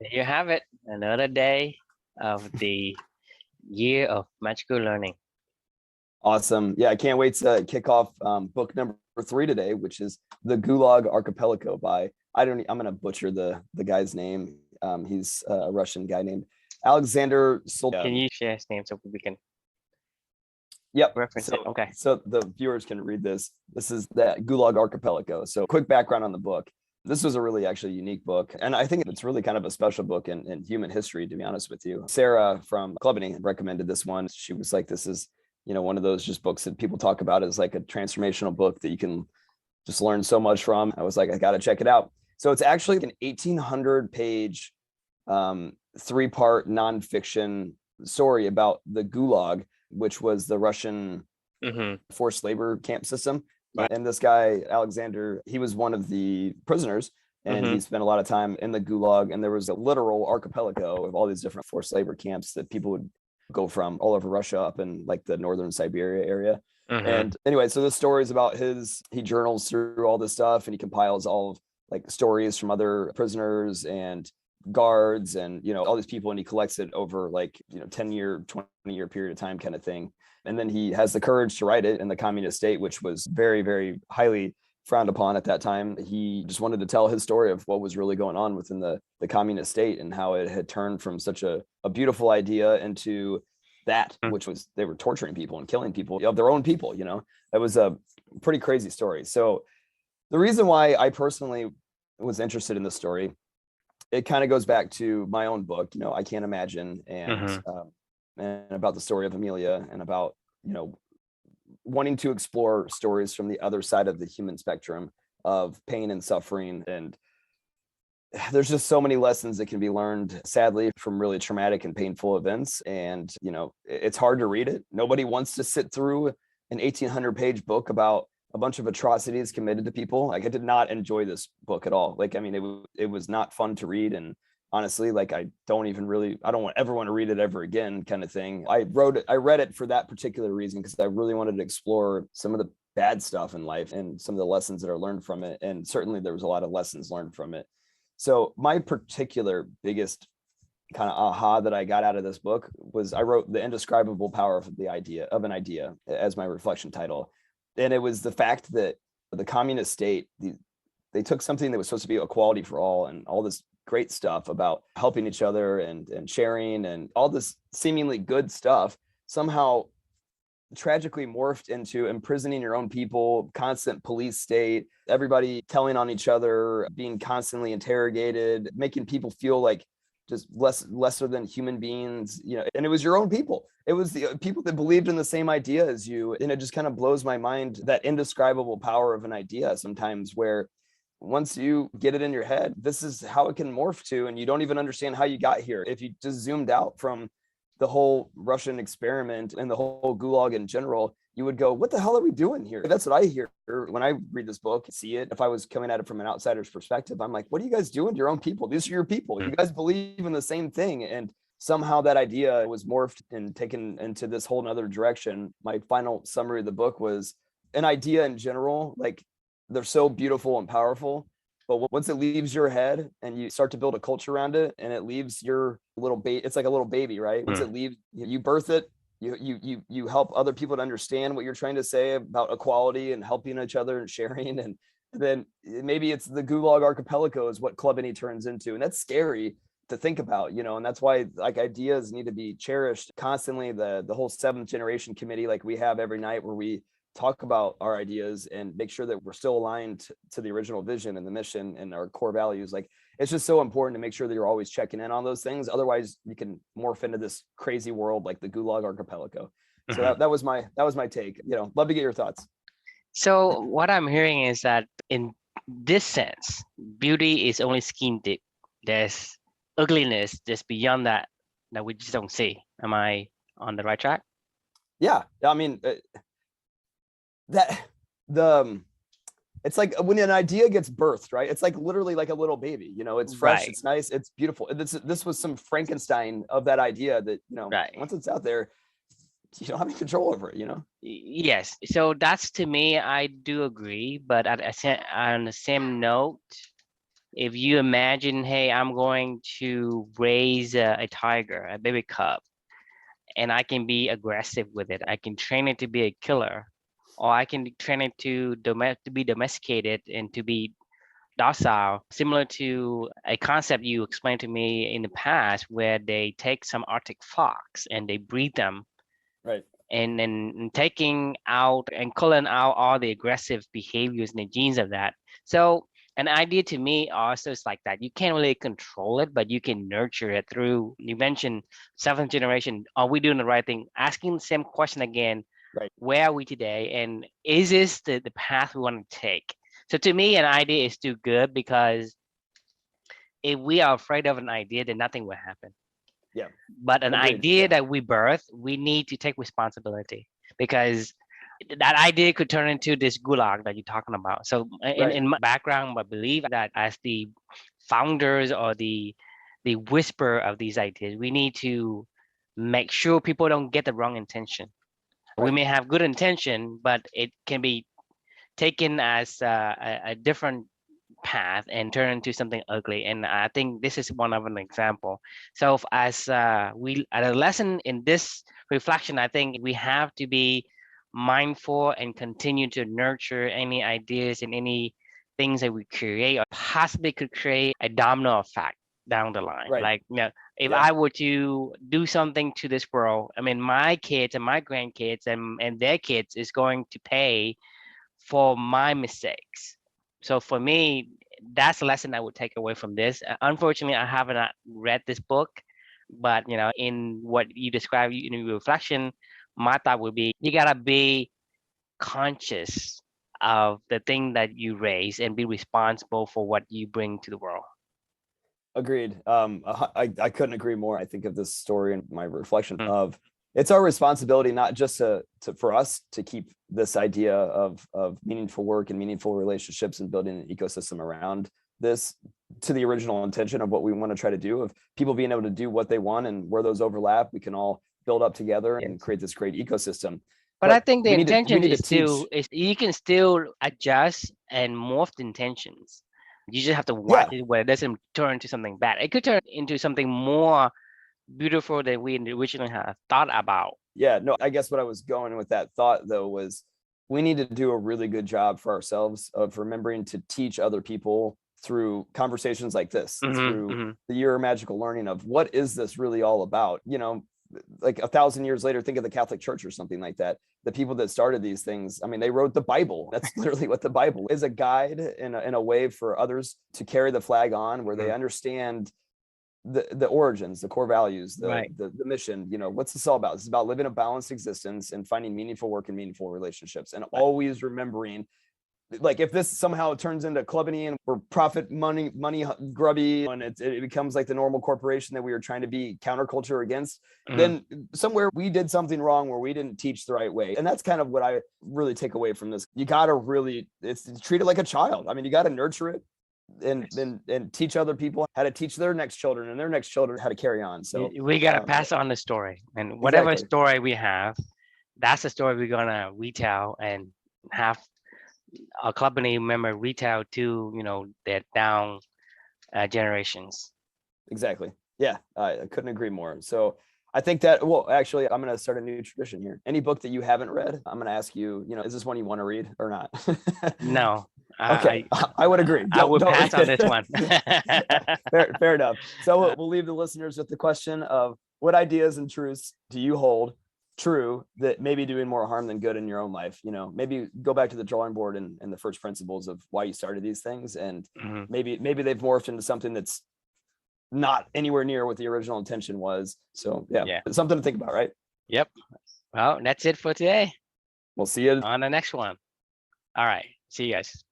There you have it. Another day of the year of magical learning. Awesome. Yeah, I can't wait to kick off book number 3 today, which is The Gulag Archipelago by, I'm going to butcher the guy's name. He's a Russian guy named Alexander Solzhenitsyn. Can you share his name so we can Yep. reference it? Okay. So the viewers can read this. This is the Gulag Archipelago. So quick background on the book. This was a really actually unique book. And I think it's really kind of a special book in human history, to be honest with you. Sarah from Clubbany recommended this one. She was like, this is, one of those just books that people talk about as like a transformational book that you can just learn so much from. I was like, I got to check it out. So it's actually an 1,800 page, 3-part nonfiction story about the Gulag, which was the Russian forced labor camp system. Right. And this guy, Alexander, he was one of the prisoners, and he spent a lot of time in the Gulag. And there was a literal archipelago of all these different forced labor camps that people would go from all over Russia up in like the northern Siberia area. And anyway, so the story is about he journals through all this stuff, and he compiles all of like stories from other prisoners and guards and, all these people, and he collects it over like, 10-year, 20-year period of time kind of thing. And then he has the courage to write it in the communist state, which was very, very highly frowned upon at that time. He just wanted to tell his story of what was really going on within the communist state and how it had turned from such a beautiful idea into that, which was they were torturing people and killing people of their own people. That was a pretty crazy story. So the reason why I personally was interested in this story, it kind of goes back to my own book, I Can't Imagine, and about the story of Amelia, and about, wanting to explore stories from the other side of the human spectrum of pain and suffering. And there's just so many lessons that can be learned, sadly, from really traumatic and painful events. And, it's hard to read it. Nobody wants to sit through an 1,800 page book about a bunch of atrocities committed to people. Like, I did not enjoy this book at all. Like, I mean, it was not fun to read. And honestly, like, I don't ever want to read it ever again, kind of thing. I read it for that particular reason, because I really wanted to explore some of the bad stuff in life and some of the lessons that are learned from it. And certainly there was a lot of lessons learned from it. So my particular biggest kind of aha that I got out of this book was I wrote The Indescribable Power of an Idea as my reflection title. And it was the fact that the communist state, they took something that was supposed to be equality for all and all this great stuff about helping each other and sharing and all this seemingly good stuff, somehow tragically morphed into imprisoning your own people, constant police state, everybody telling on each other, being constantly interrogated, making people feel like just lesser than human beings, and it was your own people. It was the people that believed in the same idea as you. And it just kind of blows my mind, that indescribable power of an idea sometimes, where once you get it in your head, this is how it can morph to, and you don't even understand how you got here. If you just zoomed out from the whole Russian experiment and the whole Gulag in general, you would go, what the hell are we doing here? That's what I hear when I read this book, see it. If I was coming at it from an outsider's perspective, I'm like, what are you guys doing to your own people? These are your people. You guys believe in the same thing. And somehow that idea was morphed and taken into this whole nother direction. My final summary of the book was, an idea in general, like, they're so beautiful and powerful, but once it leaves your head and you start to build a culture around it, and it leaves your little baby, it's like a little baby, right? Once it leaves, you birth it, you help other people to understand what you're trying to say about equality and helping each other and sharing. And then maybe it's the Gulag Archipelago is what Clubbany turns into. And that's scary to think about, and that's why, like, ideas need to be cherished constantly. The whole 7th generation committee, like we have every night, where we talk about our ideas and make sure that we're still aligned to the original vision and the mission and our core values. Like, it's just so important to make sure that you're always checking in on those things. Otherwise you can morph into this crazy world like the Gulag Archipelago. So that was my take. Love to get your thoughts. So what I'm hearing is that in this sense, beauty is only skin deep. There's ugliness just beyond that we just don't see. Am I on the right track? Yeah, I mean, it's like when an idea gets birthed, right? It's like literally like a little baby, it's fresh, right. It's nice, it's beautiful. This was some Frankenstein of that idea that, right. Once it's out there, you don't have any control over it, Yes. So that's, to me, I do agree. But on the same note, If you imagine, hey, I'm going to raise a tiger, a baby cub, and I can be aggressive with it. I can train it to be a killer, or I can train it to be domesticated and to be docile, similar to a concept you explained to me in the past, where they take some Arctic fox and they breed them, Right. and then taking out and culling out all the aggressive behaviors and the genes of that. So an idea to me also is like that. You can't really control it, but you can nurture it through, you mentioned seventh generation. Are we doing the right thing? Asking the same question again. Right. Where are we today? And is this the path we want to take? So to me, an idea is too good, because if we are afraid of an idea, then nothing will happen. Yeah. But an Agreed. idea Yeah. that we birth, we need to take responsibility, because that idea could turn into this gulag that you're talking about. So Right. in my background, I believe that as the founders or the whisper of these ideas, we need to make sure people don't get the wrong intention. We Right. may have good intention, but it can be taken as a different path and turn into something ugly. And I think this is one of an example. So as we at a lesson in this reflection, I think we have to be mindful and continue to nurture any ideas and any things that we create, or possibly could create a domino effect down the line. Right. Like, you know, if Yeah. I were to do something to this world, I mean, my kids and my grandkids and their kids is going to pay for my mistakes. So for me, that's a lesson I would take away from this. Unfortunately, I haven't read this book, but you know, in what you describe in your reflection, my thought would be you gotta be conscious of the thing that you raise and be responsible for what you bring to the world. Agreed. I couldn't agree more. I think of this story and my reflection Mm. of it's our responsibility, not just to for us to keep this idea of meaningful work and meaningful relationships and building an ecosystem around this to the original intention of what we want to try to do, of people being able to do what they want, and where those overlap, we can all build up together and Yes. create this great ecosystem. But I think the we intention need to is still is you can still adjust and morph the intentions. You just have to watch it where it doesn't turn into something bad. It could turn into something more beautiful than we originally had thought about. Yeah, no, I guess what I was going with that thought though was we need to do a really good job for ourselves of remembering to teach other people through conversations like this, through the year of magical learning of what is this really all about? You know, like 1,000 years later, think of the Catholic Church or something like that. The people that started these things, I mean, they wrote the Bible. That's literally what the Bible is, a guide in a way for others to carry the flag on, where they understand the origins, the core values, the mission. You know, what's this all about? It's about living a balanced existence and finding meaningful work and meaningful relationships, and always remembering, like, if this somehow turns into Clubbany and we're profit money grubby, and it becomes like the normal corporation that we are trying to be counterculture against, then somewhere we did something wrong where we didn't teach the right way. And that's kind of what I really take away from this. You got to really, it's treat it like a child. I mean, you got to nurture it and teach other people how to teach their next children and their next children how to carry on. So we got to pass on the story, and whatever story we have, that's the story we're gonna retell and have a Clubbany member retell to, you know, their down generations. Exactly. Yeah, I couldn't agree more. So I think that, well, actually, I'm going to start a new tradition here. Any book that you haven't read, I'm going to ask you, you know, is this one you want to read or not? No. Okay, I would agree. I would pass on this one. Fair enough. So we'll leave the listeners with the question of what ideas and truths do you hold true that may be doing more harm than good in your own life? You know, maybe go back to the drawing board and the first principles of why you started these things, and maybe they've morphed into something that's not anywhere near what the original intention was. So yeah, something to think about, right? Yep. Well, that's it for today. We'll see you on the next one. All right. See you guys.